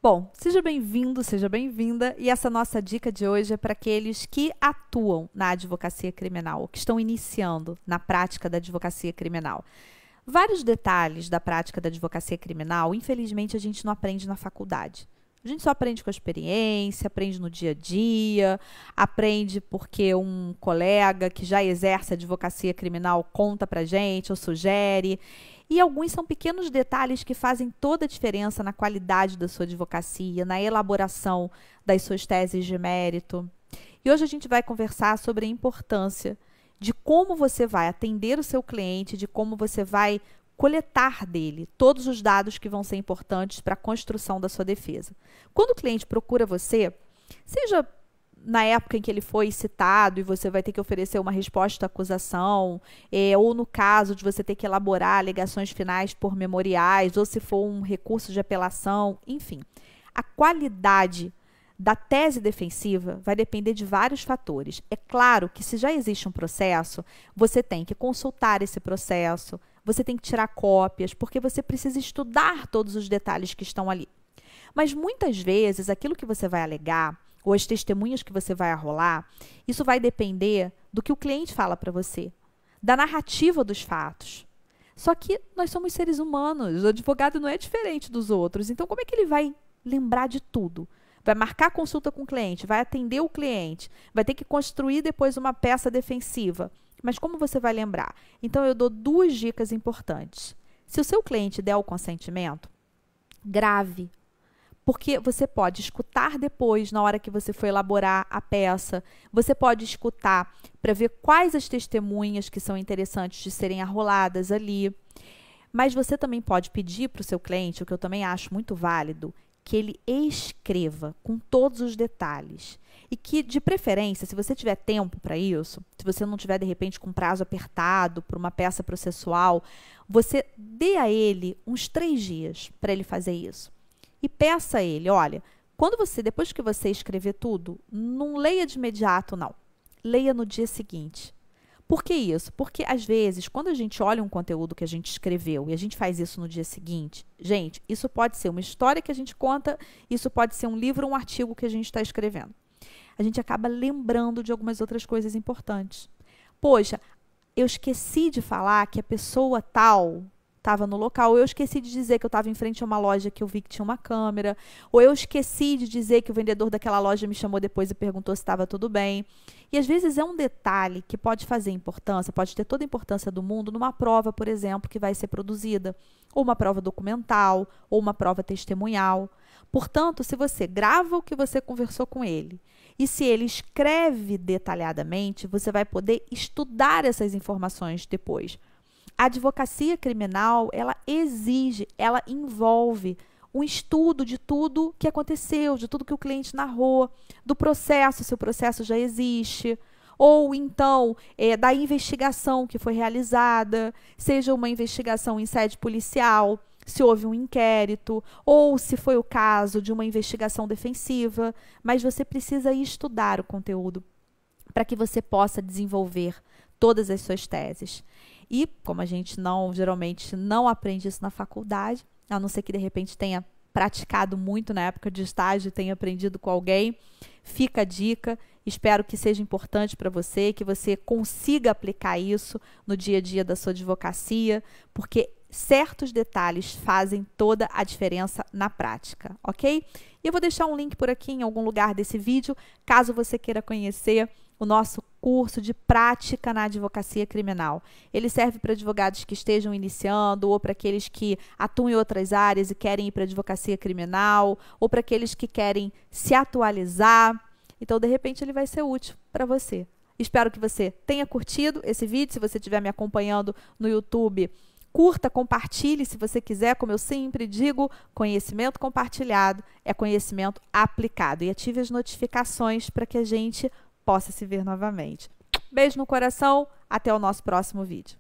Bom, seja bem-vindo, seja bem-vinda, e essa nossa dica de hoje é para aqueles que atuam na advocacia criminal, ou que estão iniciando na prática da advocacia criminal. Vários detalhes da prática da advocacia criminal, infelizmente, a gente não aprende na faculdade. A gente só aprende com a experiência, aprende no dia a dia, aprende porque um colega que já exerce advocacia criminal conta pra gente ou sugere. E alguns são pequenos detalhes que fazem toda a diferença na qualidade da sua advocacia, na elaboração das suas teses de mérito. E hoje a gente vai conversar sobre a importância de como você vai atender o seu cliente, de como você vai coletar dele todos os dados que vão ser importantes para a construção da sua defesa. Quando o cliente procura você, seja na época em que ele foi citado e você vai ter que oferecer uma resposta à acusação, ou no caso de você ter que elaborar alegações finais por memoriais, ou se for um recurso de apelação, enfim. A qualidade da tese defensiva vai depender de vários fatores. É claro que se já existe um processo, você tem que consultar esse processo, você tem que tirar cópias, porque você precisa estudar todos os detalhes que estão ali. Mas muitas vezes, aquilo que você vai alegar, ou as testemunhas que você vai arrolar, isso vai depender do que o cliente fala para você, da narrativa dos fatos. Só que nós somos seres humanos, o advogado não é diferente dos outros, então como é que ele vai lembrar de tudo? Vai marcar consulta com o cliente, vai atender o cliente, vai ter que construir depois uma peça defensiva. Mas como você vai lembrar? Então, eu dou duas dicas importantes. Se o seu cliente der o consentimento, grave. Porque você pode escutar depois, na hora que você for elaborar a peça, você pode escutar para ver quais as testemunhas que são interessantes de serem arroladas ali. Mas você também pode pedir para o seu cliente, o que eu também acho muito válido, que ele escreva com todos os detalhes. E que, de preferência, se você tiver tempo para isso, se você não tiver, de repente, com prazo apertado para uma peça processual, você dê a ele uns 3 dias para ele fazer isso. E peça a ele, olha, depois que você escrever tudo, não leia de imediato, não. Leia no dia seguinte. Por que isso? Porque, às vezes, quando a gente olha um conteúdo que a gente escreveu e a gente faz isso no dia seguinte, gente, isso pode ser uma história que a gente conta, isso pode ser um livro ou um artigo que a gente está escrevendo. A gente acaba lembrando de algumas outras coisas importantes. Poxa, eu esqueci de falar que a pessoa tal estava no local, ou eu esqueci de dizer que eu estava em frente a uma loja que eu vi que tinha uma câmera, ou eu esqueci de dizer que o vendedor daquela loja me chamou depois e perguntou se estava tudo bem. E às vezes é um detalhe que pode fazer importância, pode ter toda a importância do mundo numa prova, por exemplo, que vai ser produzida, ou uma prova documental, ou uma prova testemunhal. Portanto, se você grava o que você conversou com ele, e se ele escreve detalhadamente, você vai poder estudar essas informações depois. A advocacia criminal, ela exige, ela envolve um estudo de tudo que aconteceu, de tudo que o cliente narrou, do processo, se o processo já existe, ou então da investigação que foi realizada, seja uma investigação em sede policial, se houve um inquérito, ou se foi o caso de uma investigação defensiva, mas você precisa estudar o conteúdo para que você possa desenvolver todas as suas teses. E, como a gente geralmente não aprende isso na faculdade, a não ser que de repente tenha praticado muito na época de estágio, tenha aprendido com alguém, fica a dica. Espero que seja importante para você, que você consiga aplicar isso no dia a dia da sua advocacia, porque certos detalhes fazem toda a diferença na prática, ok? E eu vou deixar um link por aqui em algum lugar desse vídeo, caso você queira conhecer o nosso curso de prática na advocacia criminal. Ele serve para advogados que estejam iniciando, ou para aqueles que atuam em outras áreas e querem ir para a advocacia criminal, ou para aqueles que querem se atualizar. Então, de repente, ele vai ser útil para você. Espero que você tenha curtido esse vídeo. Se você estiver me acompanhando no YouTube, curta, compartilhe se você quiser. Como eu sempre digo, conhecimento compartilhado é conhecimento aplicado. E ative as notificações para que a gente possa se ver novamente. Beijo no coração, até o nosso próximo vídeo.